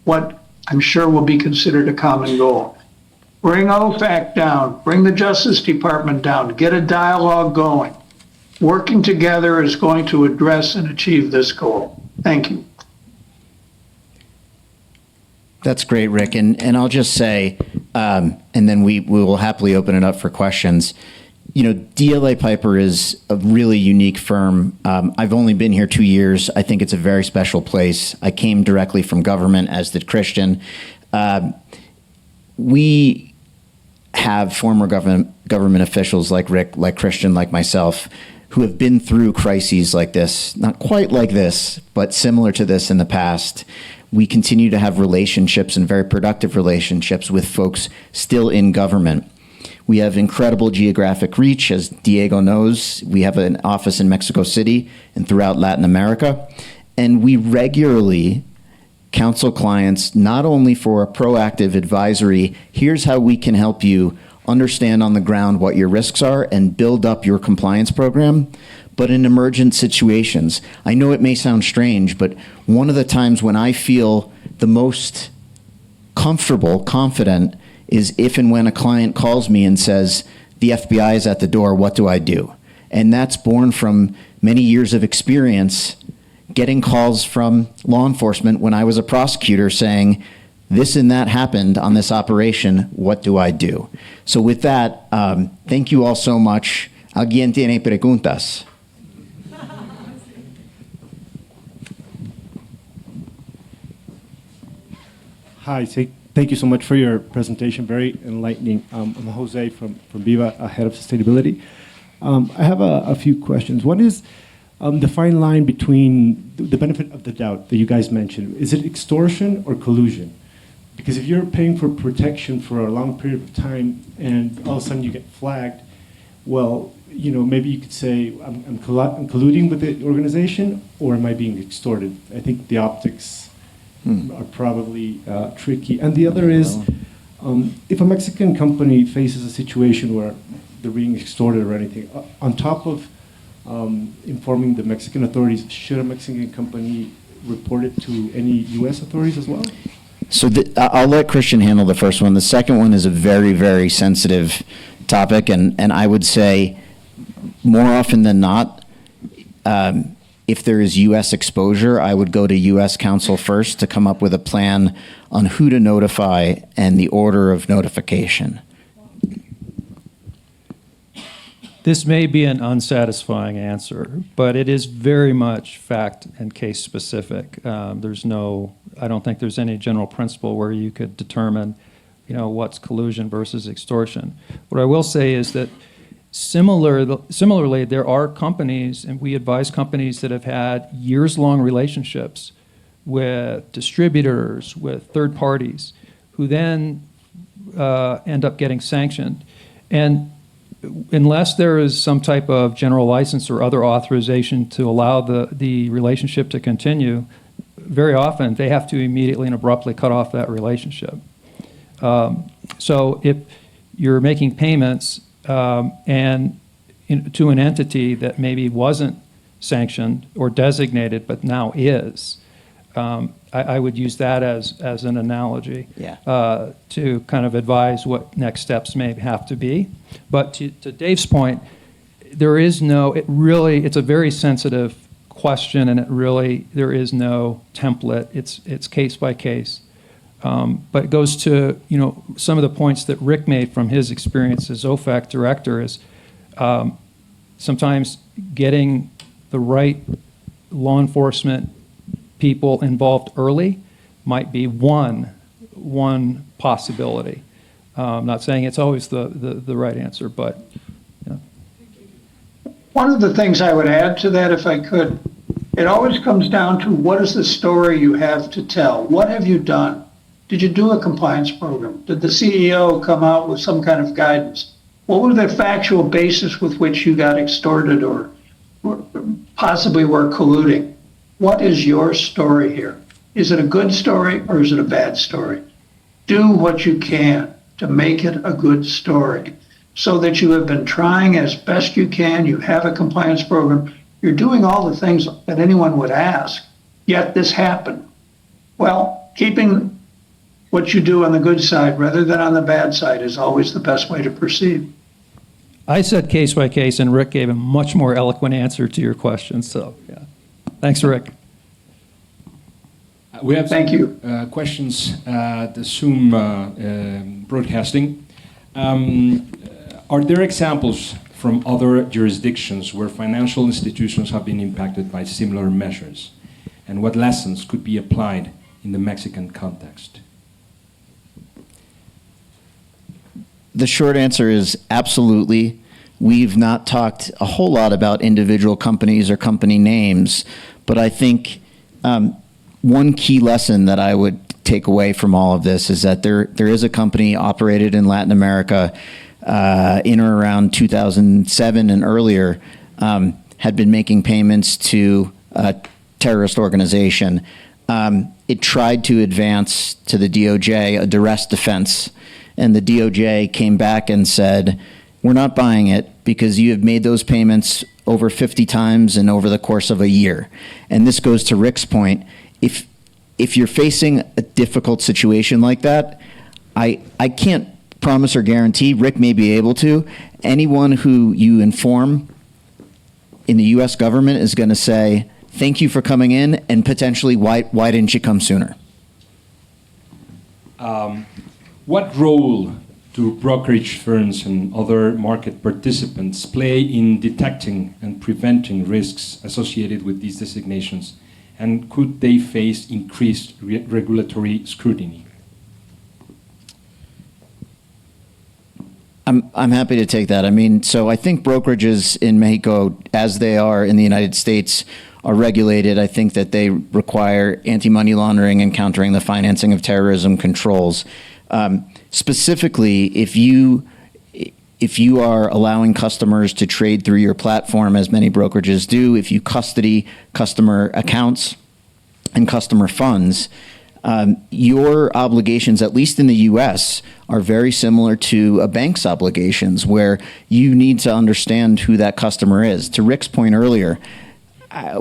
what I'm sure will be considered a common goal. Bring OFAC down, bring the Justice Department down, get a dialogue going. Working together is going to address and achieve this goal. Thank you. That's great, Rick. And I'll just say, and then we will happily open it up for questions. DLA Piper is a really unique firm. I've only been here 2 years. I think it's a very special place. I came directly from government, as did Christian. We have former government officials like Rick, like Christian, like myself, who have been through crises like this, not quite like this, but similar to this in the past. We continue to have relationships and very productive relationships with folks still in government. We have incredible geographic reach, as Diego knows. We have an office in Mexico City and throughout Latin America. And we regularly counsel clients not only for a proactive advisory, here's how we can help you understand on the ground what your risks are and build up your compliance program, but in emergent situations. I know it may sound strange, but one of the times when I feel the most comfortable, confident, is if and when a client calls me and says, the FBI is at the door, what do I do? And that's born from many years of experience getting calls from law enforcement when I was a prosecutor saying, this and that happened on this operation. What do I do? So with that, thank you all so much. ¿Alguien tiene preguntas? Hi, thank you so much for your presentation. Very enlightening. I'm Jose from Viva, head of sustainability. I have a few questions. One is the fine line between the benefit of the doubt that you guys mentioned. Is it extortion or collusion? Because if you're paying for protection for a long period of time and all of a sudden you get flagged, well, you know, maybe you could say, I'm colluding with the organization, or am I being extorted? I think the optics are probably tricky. And the other is, if a Mexican company faces a situation where they're being extorted or anything, on top of informing the Mexican authorities, should a Mexican company report it to any U.S. authorities as well? So I'll let Christian handle the first one. The second one is a very, very sensitive topic, and I would say more often than not, if there is U.S. exposure, I would go to U.S. counsel first to come up with a plan on who to notify and the order of notification. This may be an unsatisfying answer, but it is very much fact and case specific. I don't think there's any general principle where you could determine, what's collusion versus extortion. What I will say is that similarly, there are companies, and we advise companies that have had years-long relationships with distributors, with third parties, who then end up getting sanctioned. And unless there is some type of general license or other authorization to allow the relationship to continue, very often they have to immediately and abruptly cut off that relationship. So if you're making payments to an entity that maybe wasn't sanctioned or designated but now is, I would use that as an analogy to kind of advise what next steps may have to be. But to Dave's point, it's a very sensitive question, and there is no template. It's case by case. But it goes to some of the points that Rick made from his experience as OFAC director is sometimes getting the right law enforcement people involved early might be one possibility. I'm not saying it's always the right answer, but One of the things I would add to that, if I could, it always comes down to what is the story you have to tell? What have you done? Did you do a compliance program? Did the CEO come out with some kind of guidance? What were the factual basis with which you got extorted or possibly were colluding? What is your story here? Is it a good story or is it a bad story? Do what you can to make it a good story so that you have been trying as best you can. You have a compliance program. You're doing all the things that anyone would ask, yet this happened. Well, keeping what you do on the good side rather than on the bad side is always the best way to proceed. I said case by case, and Rick gave a much more eloquent answer to your question. So, yeah. Thanks, Rick. We have Thank you. Questions at the Zoom broadcasting. Are there examples from other jurisdictions where financial institutions have been impacted by similar measures? And what lessons could be applied in the Mexican context? The short answer is absolutely. We've not talked a whole lot about individual companies or company names, but I think one key lesson that I would take away from all of this is that there is a company operated in Latin America in or around 2007 and earlier, had been making payments to a terrorist organization. It tried to advance to the DOJ a duress defense, and the DOJ came back and said, we're not buying it because you have made those payments over 50 times and over the course of a year. And this goes to Rick's point. If you're facing a difficult situation like that, I can't promise or guarantee, Rick may be able to, anyone who you inform in the U.S. government is going to say, thank you for coming in, and potentially, why didn't you come sooner? What role do brokerage firms and other market participants play in detecting and preventing risks associated with these designations? And could they face increased regulatory scrutiny? I'm happy to take that. I mean, so I think brokerages in Mexico, as they are in the United States, are regulated. I think that they require anti-money laundering and countering the financing of terrorism controls. Specifically, if you are allowing customers to trade through your platform, as many brokerages do, if you custody customer accounts and customer funds, your obligations, at least in the U.S., are very similar to a bank's obligations, where you need to understand who that customer is. To Rick's point earlier,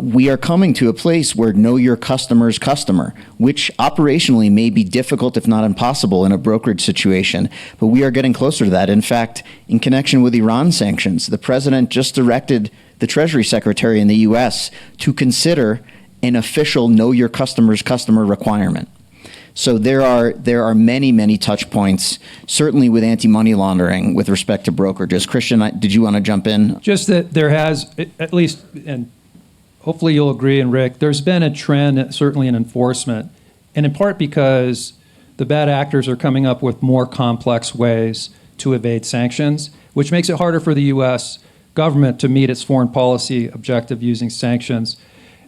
we are coming to a place where know your customer's customer, which operationally may be difficult, if not impossible, in a brokerage situation, but we are getting closer to that. In fact, in connection with Iran sanctions, the president just directed the Treasury Secretary in the U.S. to consider an official know your customer's customer requirement. So there are many touch points, certainly with anti-money laundering with respect to brokerages. Christian, did you want to jump in? Just that there has, at least, and hopefully you'll agree, and Rick, there's been a trend, certainly in enforcement, and in part because the bad actors are coming up with more complex ways to evade sanctions, which makes it harder for the U.S. government to meet its foreign policy objective using sanctions.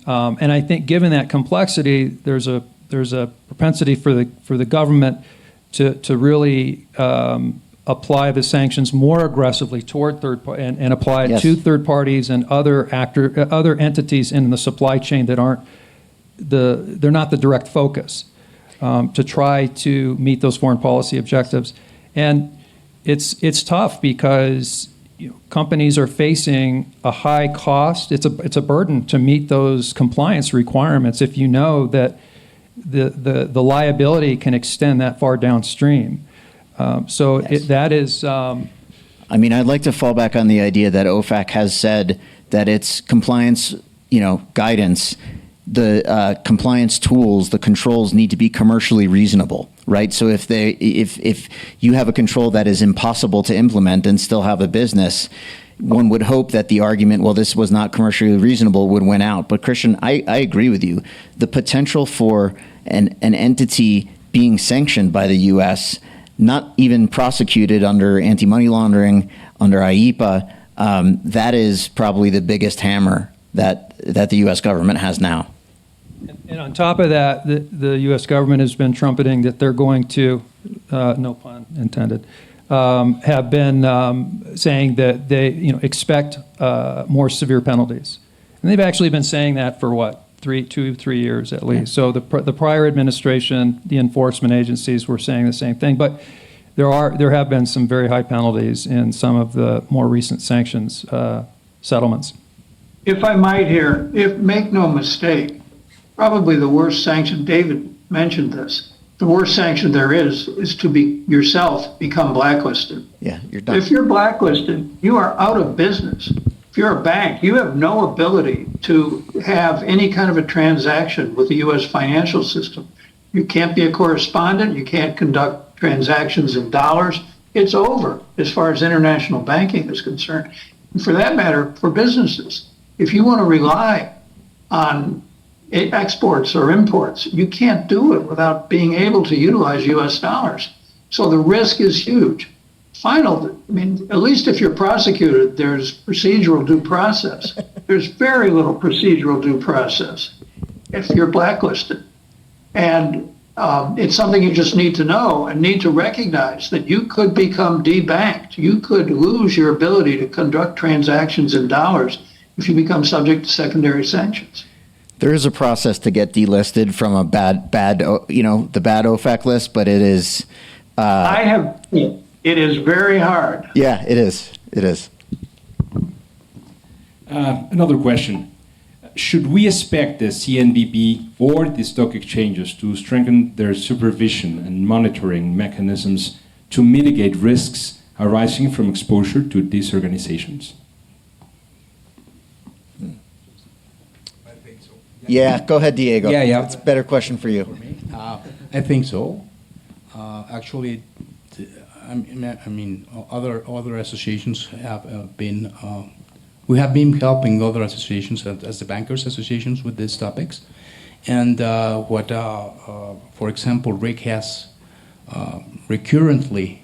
And I think given that complexity, there's a propensity for the government to really apply the sanctions more aggressively toward third parties and apply it to third parties and other entities in the supply chain that they're not the direct focus, to try to meet those foreign policy objectives. And it's tough because companies are facing a high cost. It's a burden to meet those compliance requirements if you know that the liability can extend that far downstream. That is. I mean, I'd like to fall back on the idea that OFAC has said that its compliance, guidance, the compliance tools, the controls need to be commercially reasonable, right? So if you have a control that is impossible to implement and still have a business, one would hope that the argument, well, this was not commercially reasonable, would win out. But Christian, I agree with you. The potential for an entity being sanctioned by the U.S., not even prosecuted under anti-money laundering, under IEPA, that is probably the biggest hammer that the U.S. government has now. And on top of that, the U.S. government has been trumpeting that they're going to, no pun intended, have been saying that they expect more severe penalties. And they've actually been saying that for 2, 3 years at least. So the prior administration, the enforcement agencies were saying the same thing. But there have been some very high penalties in some of the more recent sanctions settlements. If I might here, make no mistake, probably the worst sanction, David mentioned this, the worst sanction there is to become blacklisted. Yeah, you're done. If you're blacklisted, you are out of business. If you're a bank, you have no ability to have any kind of a transaction with the U.S. financial system. You can't be a correspondent. You can't conduct transactions in dollars. It's over as far as international banking is concerned. And for that matter, for businesses, if you want to rely on exports or imports, you can't do it without being able to utilize U.S. dollars. So the risk is huge. At least if you're prosecuted, there's procedural due process. There's very little procedural due process if you're blacklisted. And it's something you just need to know and need to recognize that you could become debanked. You could lose your ability to conduct transactions in dollars if you become subject to secondary sanctions. There is a process to get delisted from a the bad OFAC list, but it is. It is very hard. Yeah, it is. It is. Another question. Should we expect the CNBV or the stock exchanges to strengthen their supervision and monitoring mechanisms to mitigate risks arising from exposure to these organizations? I think so. Yeah, go ahead, Diego. Yeah. It's a better question for you. I think so. Actually, other associations have been. We have been helping other associations as the bankers associations with these topics, and for example, Rick has recurrently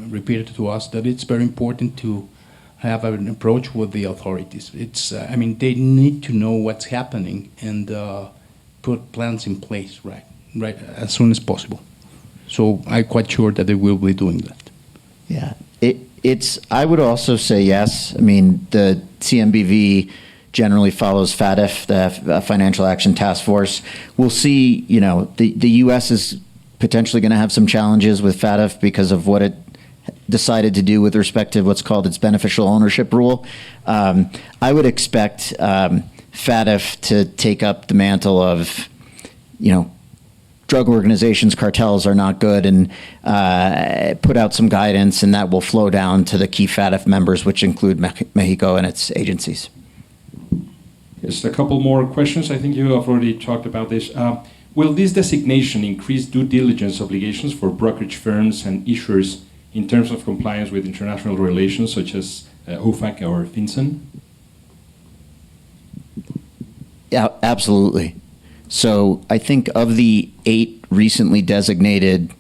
repeated to us that it's very important to have an approach with the authorities. They need to know what's happening and put plans in place right as soon as possible. So I'm quite sure that they will be doing that. Yeah, I would also say yes. I mean, the CMBV generally follows FATF, the Financial Action Task Force. We'll see, the U.S. is potentially going to have some challenges with FATF because of what it decided to do with respect to what's called its beneficial ownership rule. I would expect FATF to take up the mantle of, drug organizations, cartels are not good, and put out some guidance, and that will flow down to the key FATF members, which include Mexico and its agencies. Just a couple more questions. I think you have already talked about this. Will this designation increase due diligence obligations for brokerage firms and issuers in terms of compliance with international relations, such as OFAC or FinCEN? Yeah, absolutely. So I think of the 8 recently designated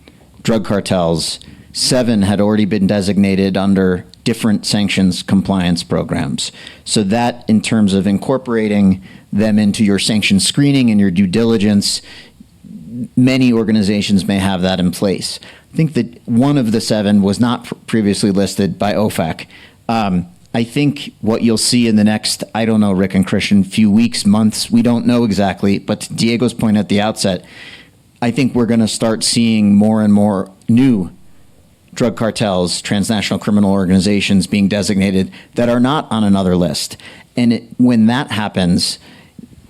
drug cartels, 7 had already been designated under different sanctions compliance programs. So that, in terms of incorporating them into your sanction screening and your due diligence, many organizations may have that in place. I think that one of the 7 was not previously listed by OFAC. I think what you'll see in the next, I don't know, Rick and Christian, few weeks, months, we don't know exactly, but to Diego's point at the outset, I think we're going to start seeing more and more new drug cartels, transnational criminal organizations being designated that are not on another list. And when that happens,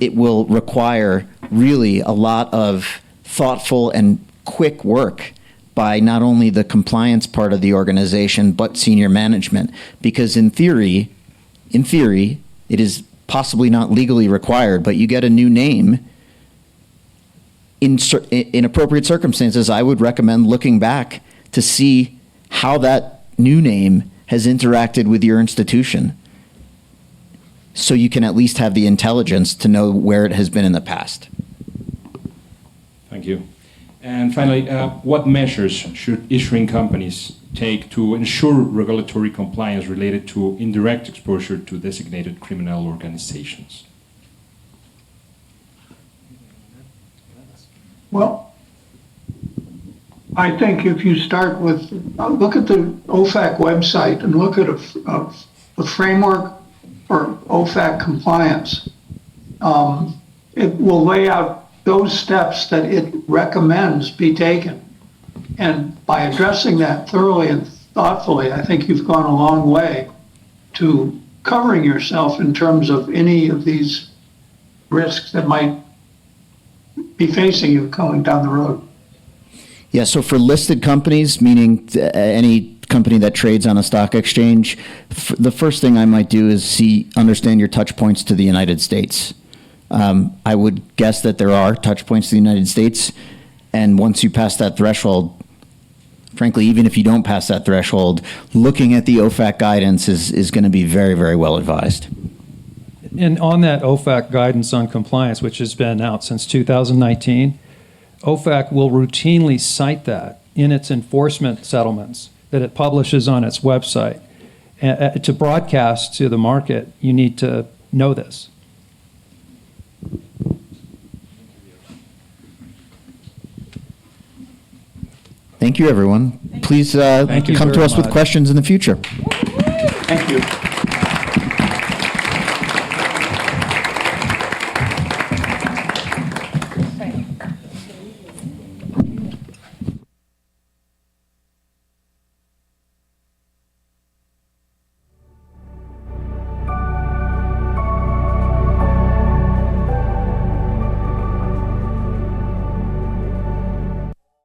it will require really a lot of thoughtful and quick work by not only the compliance part of the organization, but senior management. Because in theory, it is possibly not legally required, but you get a new name. In appropriate circumstances, I would recommend looking back to see how that new name has interacted with your institution, so you can at least have the intelligence to know where it has been in the past. Thank you. And finally, what measures should issuing companies take to ensure regulatory compliance related to indirect exposure to designated criminal organizations? Well, I think if you start with, look at the OFAC website and look at a framework for OFAC compliance. It will lay out those steps that it recommends be taken. And by addressing that thoroughly and thoughtfully, I think you've gone a long way to covering yourself in terms of any of these risks that might be facing you going down the road. Yeah, so for listed companies, meaning any company that trades on a stock exchange, the first thing I might do is understand your touch points to the United States. I would guess that there are touch points to the United States, and once you pass that threshold, frankly, even if you don't pass that threshold, looking at the OFAC guidance is going to be very, very well advised. And on that OFAC guidance on compliance, which has been out since 2019, OFAC will routinely cite that in its enforcement settlements that it publishes on its website. To broadcast to the market, you need to know this. Thank you, everyone. Please Thank you come to very us with much. questions in the future. Thank you.